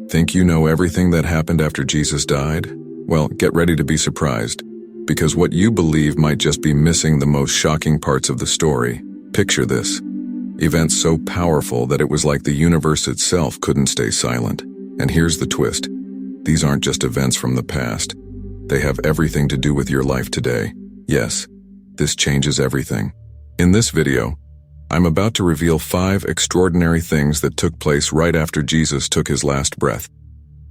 Think you know everything that happened after Jesus died? Well, get ready to be surprised, because what you believe might just be missing the most shocking parts of the story. Picture this. Events so powerful that it was like the universe itself couldn't stay silent. And here's the twist. These aren't just events from the past. They have everything to do with your life today. Yes, this changes everything. In this video, I'm about to reveal 5 extraordinary things that took place right after Jesus took his last breath.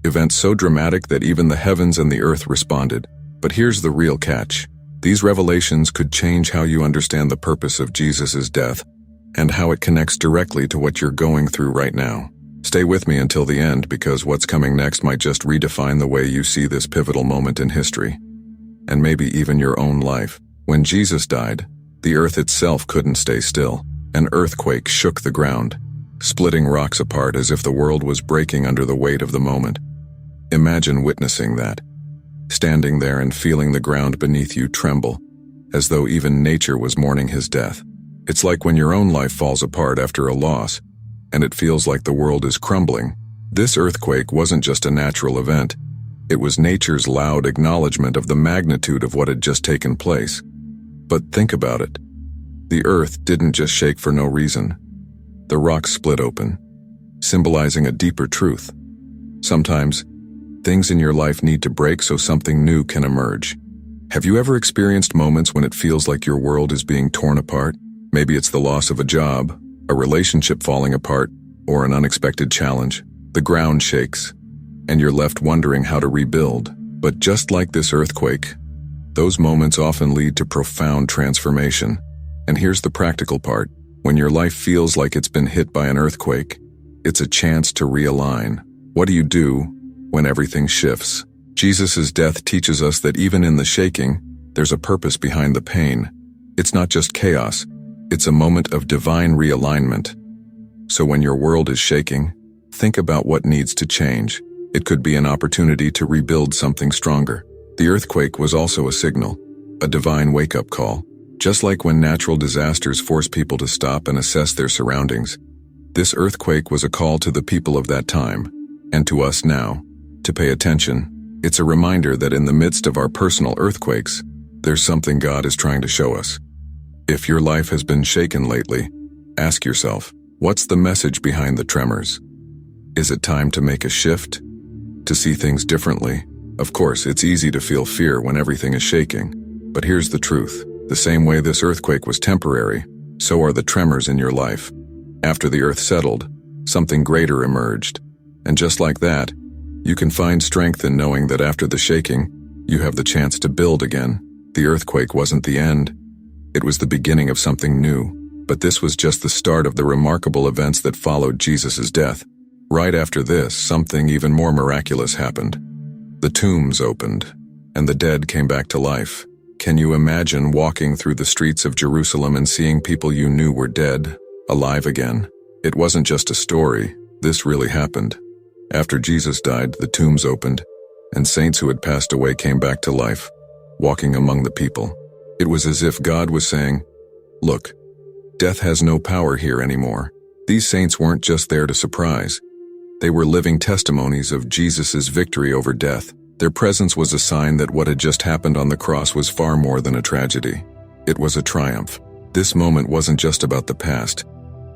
Events so dramatic that even the heavens and the earth responded. But here's the real catch. These revelations could change how you understand the purpose of Jesus' death and how it connects directly to what you're going through right now. Stay with me until the end, because what's coming next might just redefine the way you see this pivotal moment in history, and maybe even your own life. When Jesus died, the earth itself couldn't stay still. An earthquake shook the ground, splitting rocks apart as if the world was breaking under the weight of the moment. Imagine witnessing that, standing there and feeling the ground beneath you tremble, as though even nature was mourning his death. It's like when your own life falls apart after a loss, and it feels like the world is crumbling. This earthquake wasn't just a natural event. It was nature's loud acknowledgement of the magnitude of what had just taken place. But think about it. The earth didn't just shake for no reason. The rocks split open, symbolizing a deeper truth. Sometimes, things in your life need to break so something new can emerge. Have you ever experienced moments when it feels like your world is being torn apart? Maybe it's the loss of a job, a relationship falling apart, or an unexpected challenge. The ground shakes, and you're left wondering how to rebuild. But just like this earthquake, those moments often lead to profound transformation. And here's the practical part. When your life feels like it's been hit by an earthquake, it's a chance to realign. What do you do when everything shifts? Jesus' death teaches us that even in the shaking, there's a purpose behind the pain. It's not just chaos. It's a moment of divine realignment. So when your world is shaking, think about what needs to change. It could be an opportunity to rebuild something stronger. The earthquake was also a signal, a divine wake-up call. Just like when natural disasters force people to stop and assess their surroundings, this earthquake was a call to the people of that time, and to us now, to pay attention. It's a reminder that in the midst of our personal earthquakes, there's something God is trying to show us. If your life has been shaken lately, ask yourself, what's the message behind the tremors? Is it time to make a shift? To see things differently? Of course, it's easy to feel fear when everything is shaking. But here's the truth. The same way this earthquake was temporary, so are the tremors in your life. After the earth settled, something greater emerged. And just like that, you can find strength in knowing that after the shaking, you have the chance to build again. The earthquake wasn't the end. It was the beginning of something new. But this was just the start of the remarkable events that followed Jesus' death. Right after this, something even more miraculous happened. The tombs opened, and the dead came back to life. Can you imagine walking through the streets of Jerusalem and seeing people you knew were dead, alive again? It wasn't just a story. This really happened. After Jesus died, the tombs opened, and saints who had passed away came back to life, walking among the people. It was as if God was saying, look, death has no power here anymore. These saints weren't just there to surprise. They were living testimonies of Jesus' victory over death. Their presence was a sign that what had just happened on the cross was far more than a tragedy. It was a triumph. This moment wasn't just about the past.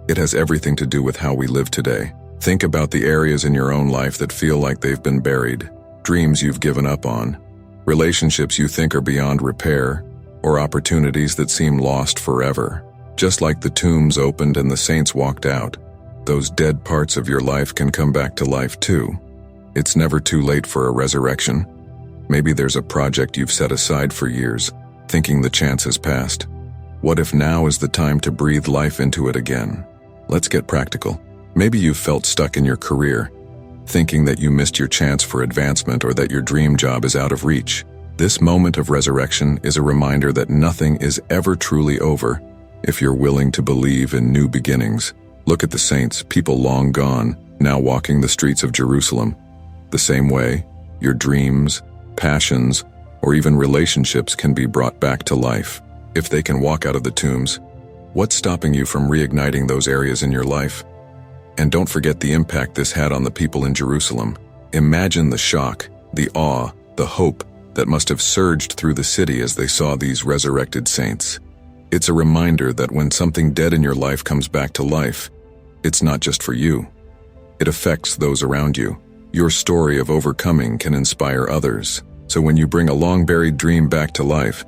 It has everything to do with how we live today. Think about the areas in your own life that feel like they've been buried, dreams you've given up on, relationships you think are beyond repair, or opportunities that seem lost forever. Just like the tombs opened and the saints walked out, those dead parts of your life can come back to life too. It's never too late for a resurrection. Maybe there's a project you've set aside for years, thinking the chance has passed. What if now is the time to breathe life into it again? Let's get practical. Maybe you've felt stuck in your career, thinking that you missed your chance for advancement or that your dream job is out of reach. This moment of resurrection is a reminder that nothing is ever truly over if you're willing to believe in new beginnings. Look at the saints, people long gone, now walking the streets of Jerusalem. The same way, your dreams, passions, or even relationships can be brought back to life. If they can walk out of the tombs, what's stopping you from reigniting those areas in your life? And don't forget the impact this had on the people in Jerusalem. Imagine the shock, the awe, the hope that must have surged through the city as they saw these resurrected saints. It's a reminder that when something dead in your life comes back to life, it's not just for you. It affects those around you. Your story of overcoming can inspire others. So when you bring a long-buried dream back to life,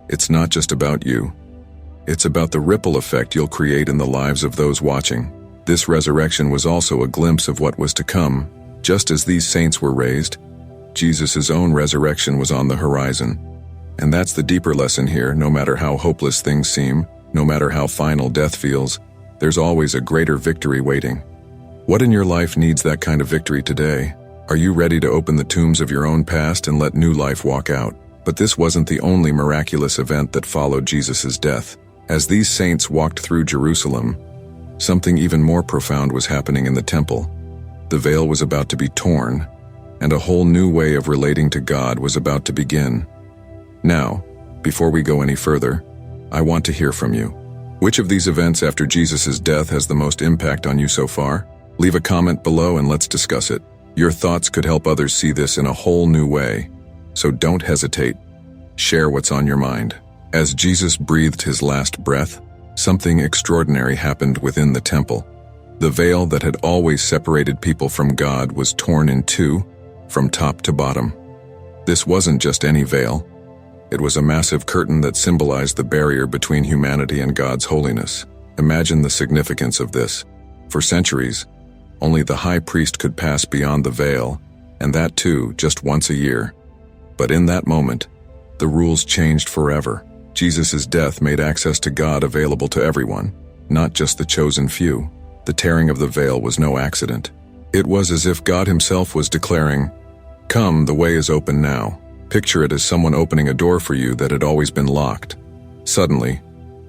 it's not just about you. It's about the ripple effect you'll create in the lives of those watching. This resurrection was also a glimpse of what was to come. Just as these saints were raised, Jesus' own resurrection was on the horizon. And that's the deeper lesson here. No matter how hopeless things seem, no matter how final death feels, there's always a greater victory waiting. What in your life needs that kind of victory today? Are you ready to open the tombs of your own past and let new life walk out? But this wasn't the only miraculous event that followed Jesus' death. As these saints walked through Jerusalem, something even more profound was happening in the temple. The veil was about to be torn, and a whole new way of relating to God was about to begin. Now, before we go any further, I want to hear from you. Which of these events after Jesus' death has the most impact on you so far? Leave a comment below and let's discuss it. Your thoughts could help others see this in a whole new way. So don't hesitate. Share what's on your mind. As Jesus breathed his last breath, something extraordinary happened within the temple. The veil that had always separated people from God was torn in two, from top to bottom. This wasn't just any veil. It was a massive curtain that symbolized the barrier between humanity and God's holiness. Imagine the significance of this. For centuries, only the high priest could pass beyond the veil, and that too just once a year. But in that moment, the rules changed forever. Jesus' death made access to God available to everyone, not just the chosen few. The tearing of the veil was no accident. It was as if God himself was declaring, "Come, the way is open now." Picture it as someone opening a door for you that had always been locked. Suddenly,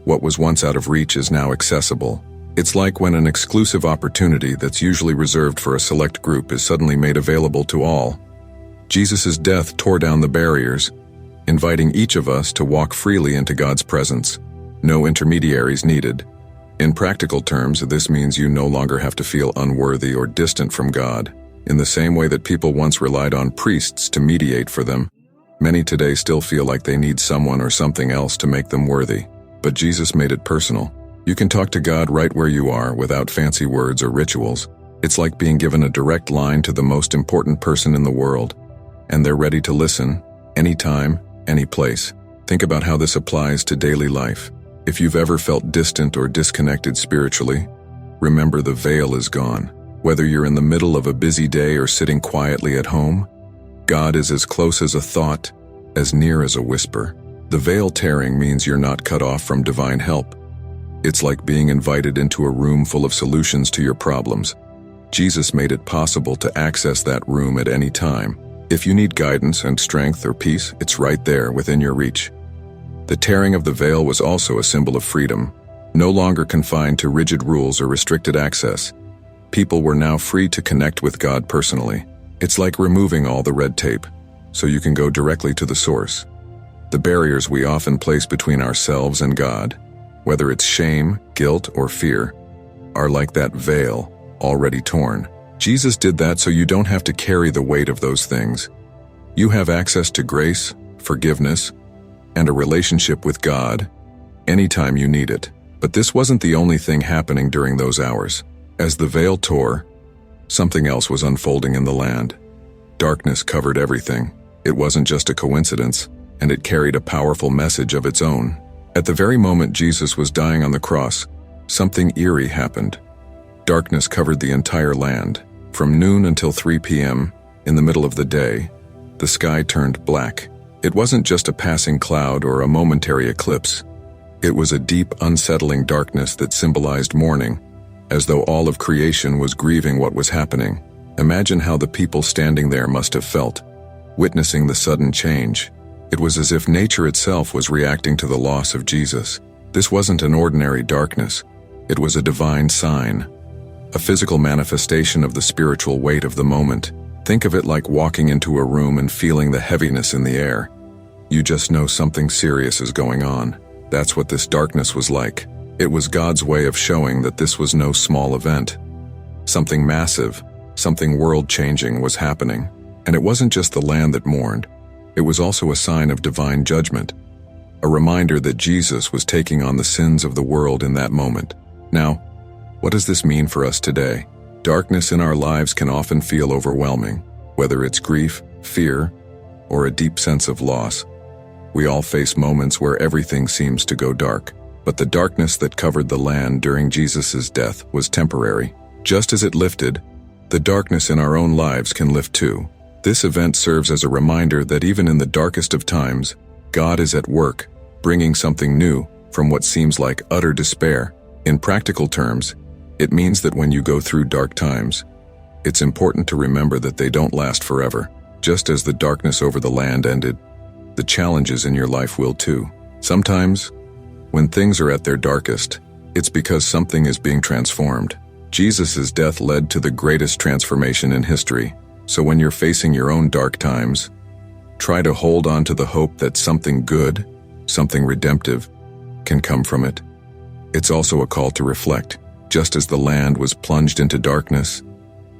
what was once out of reach is now accessible. It's like when an exclusive opportunity that's usually reserved for a select group is suddenly made available to all. Jesus' death tore down the barriers, inviting each of us to walk freely into God's presence. No intermediaries needed. In practical terms, this means you no longer have to feel unworthy or distant from God. In the same way that people once relied on priests to mediate for them, many today still feel like they need someone or something else to make them worthy. But Jesus made it personal. You can talk to God right where you are without fancy words or rituals. It's like being given a direct line to the most important person in the world, and they're ready to listen, anytime, any place. Think about how this applies to daily life. If you've ever felt distant or disconnected spiritually, remember the veil is gone. Whether you're in the middle of a busy day or sitting quietly at home, God is as close as a thought, as near as a whisper. The veil tearing means you're not cut off from divine help. It's like being invited into a room full of solutions to your problems. Jesus made it possible to access that room at any time. If you need guidance and strength or peace, it's right there within your reach. The tearing of the veil was also a symbol of freedom. No longer confined to rigid rules or restricted access, people were now free to connect with God personally. It's like removing all the red tape, so you can go directly to the source. The barriers we often place between ourselves and God, whether it's shame, guilt, or fear, are like that veil, already torn. Jesus did that so you don't have to carry the weight of those things. You have access to grace, forgiveness, and a relationship with God anytime you need it. But this wasn't the only thing happening during those hours. As the veil tore, something else was unfolding in the land. Darkness covered everything. It wasn't just a coincidence, and it carried a powerful message of its own. At the very moment Jesus was dying on the cross, something eerie happened. Darkness covered the entire land. From noon until 3 p.m., in the middle of the day, the sky turned black. It wasn't just a passing cloud or a momentary eclipse. It was a deep, unsettling darkness that symbolized mourning, as though all of creation was grieving what was happening. Imagine how the people standing there must have felt, witnessing the sudden change. It was as if nature itself was reacting to the loss of Jesus. This wasn't an ordinary darkness. It was a divine sign, a physical manifestation of the spiritual weight of the moment. Think of it like walking into a room and feeling the heaviness in the air. You just know something serious is going on. That's what this darkness was like. It was God's way of showing that this was no small event. Something massive, Something world-changing was happening, and it wasn't just the land that mourned. It was also a sign of divine judgment, a reminder that Jesus was taking on the sins of the world in that moment. Now, what does this mean for us today? Darkness in our lives can often feel overwhelming, whether it's grief, fear, or a deep sense of loss. We all face moments where everything seems to go dark, but the darkness that covered the land during Jesus' death was temporary. Just as it lifted, the darkness in our own lives can lift too. This event serves as a reminder that even in the darkest of times, God is at work, bringing something new from what seems like utter despair. In practical terms, it means that when you go through dark times, it's important to remember that they don't last forever. Just as the darkness over the land ended, the challenges in your life will too. Sometimes, when things are at their darkest, it's because something is being transformed. Jesus' death led to the greatest transformation in history. So when you're facing your own dark times, try to hold on to the hope that something good, something redemptive, can come from it. It's also a call to reflect. Just as the land was plunged into darkness,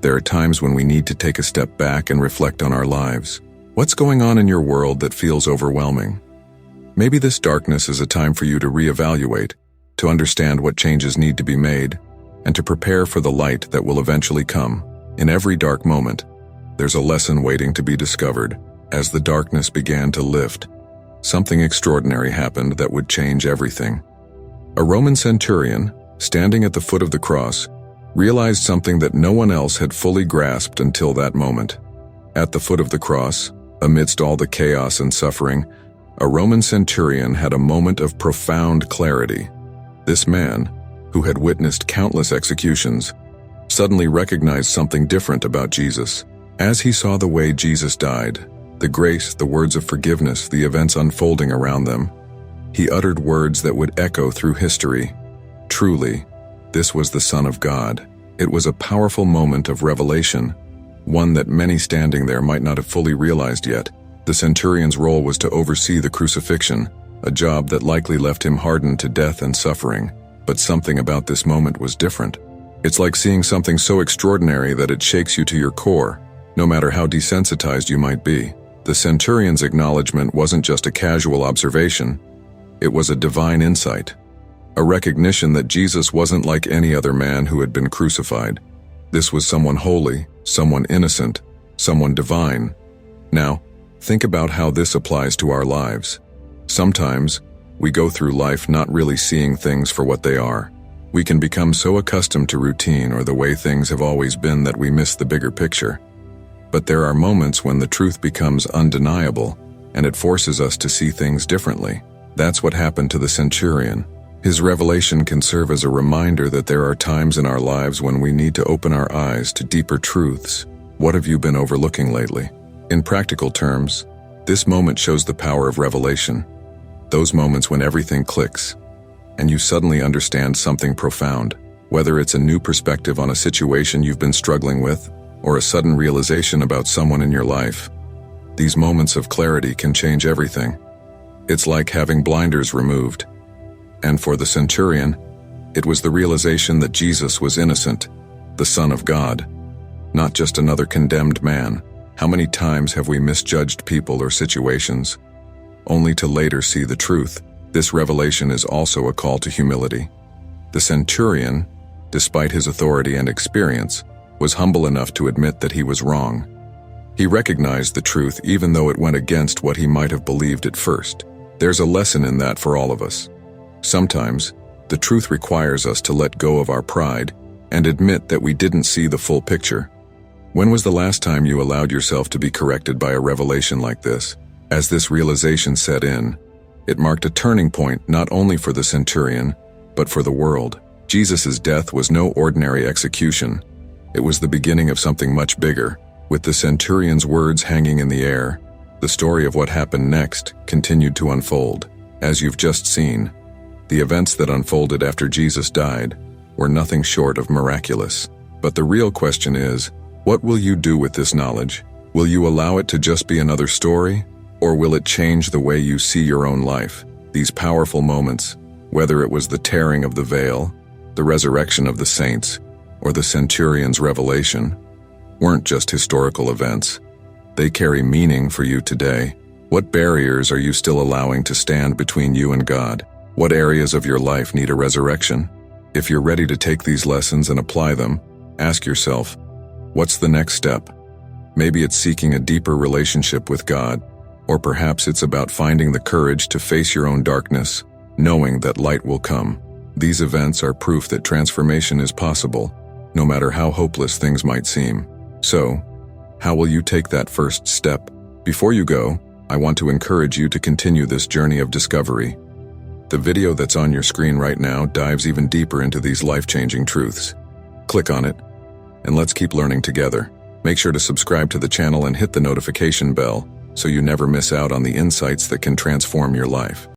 there are times when we need to take a step back and reflect on our lives. What's going on in your world that feels overwhelming? Maybe this darkness is a time for you to reevaluate, to understand what changes need to be made, and to prepare for the light that will eventually come. In every dark moment, there's a lesson waiting to be discovered. As the darkness began to lift, something extraordinary happened that would change everything. A Roman centurion, standing at the foot of the cross, realized something that no one else had fully grasped until that moment. At the foot of the cross, amidst all the chaos and suffering, a Roman centurion had a moment of profound clarity. This man, who had witnessed countless executions, suddenly recognized something different about Jesus. As he saw the way Jesus died, the grace, the words of forgiveness, the events unfolding around them, he uttered words that would echo through history. Truly, this was the Son of God. It was a powerful moment of revelation, one that many standing there might not have fully realized yet. The centurion's role was to oversee the crucifixion, a job that likely left him hardened to death and suffering. But something about this moment was different. It's like seeing something so extraordinary that it shakes you to your core, no matter how desensitized you might be. The centurion's acknowledgement wasn't just a casual observation, it was a divine insight, a recognition that Jesus wasn't like any other man who had been crucified. This was someone holy, someone innocent, someone divine. Now, think about how this applies to our lives. Sometimes, we go through life not really seeing things for what they are. We can become so accustomed to routine or the way things have always been that we miss the bigger picture. But there are moments when the truth becomes undeniable, and it forces us to see things differently. That's what happened to the centurion. His revelation can serve as a reminder that there are times in our lives when we need to open our eyes to deeper truths. What have you been overlooking lately? In practical terms, this moment shows the power of revelation. Those moments when everything clicks, and you suddenly understand something profound, whether it's a new perspective on a situation you've been struggling with, or a sudden realization about someone in your life. These moments of clarity can change everything. It's like having blinders removed. And for the centurion, it was the realization that Jesus was innocent, the Son of God, not just another condemned man. How many times have we misjudged people or situations, only to later see the truth? This revelation is also a call to humility. The centurion, despite his authority and experience, was humble enough to admit that he was wrong. He recognized the truth even though it went against what he might have believed at first. There's a lesson in that for all of us. Sometimes, the truth requires us to let go of our pride and admit that we didn't see the full picture. When was the last time you allowed yourself to be corrected by a revelation like this? As this realization set in, it marked a turning point not only for the centurion, but for the world. Jesus' death was no ordinary execution. It was the beginning of something much bigger. With the centurion's words hanging in the air, the story of what happened next continued to unfold. As you've just seen, the events that unfolded after Jesus died were nothing short of miraculous. But the real question is, what will you do with this knowledge? Will you allow it to just be another story, or will it change the way you see your own life? These powerful moments, whether it was the tearing of the veil, the resurrection of the saints, or the centurion's revelation, weren't just historical events. They carry meaning for you today. What barriers are you still allowing to stand between you and God? What areas of your life need a resurrection? If you're ready to take these lessons and apply them, ask yourself, what's the next step? Maybe it's seeking a deeper relationship with God, or perhaps it's about finding the courage to face your own darkness, knowing that light will come. These events are proof that transformation is possible, no matter how hopeless things might seem. So, how will you take that first step? Before you go, I want to encourage you to continue this journey of discovery. The video that's on your screen right now dives even deeper into these life-changing truths. Click on it, and let's keep learning together. Make sure to subscribe to the channel and hit the notification bell so you never miss out on the insights that can transform your life.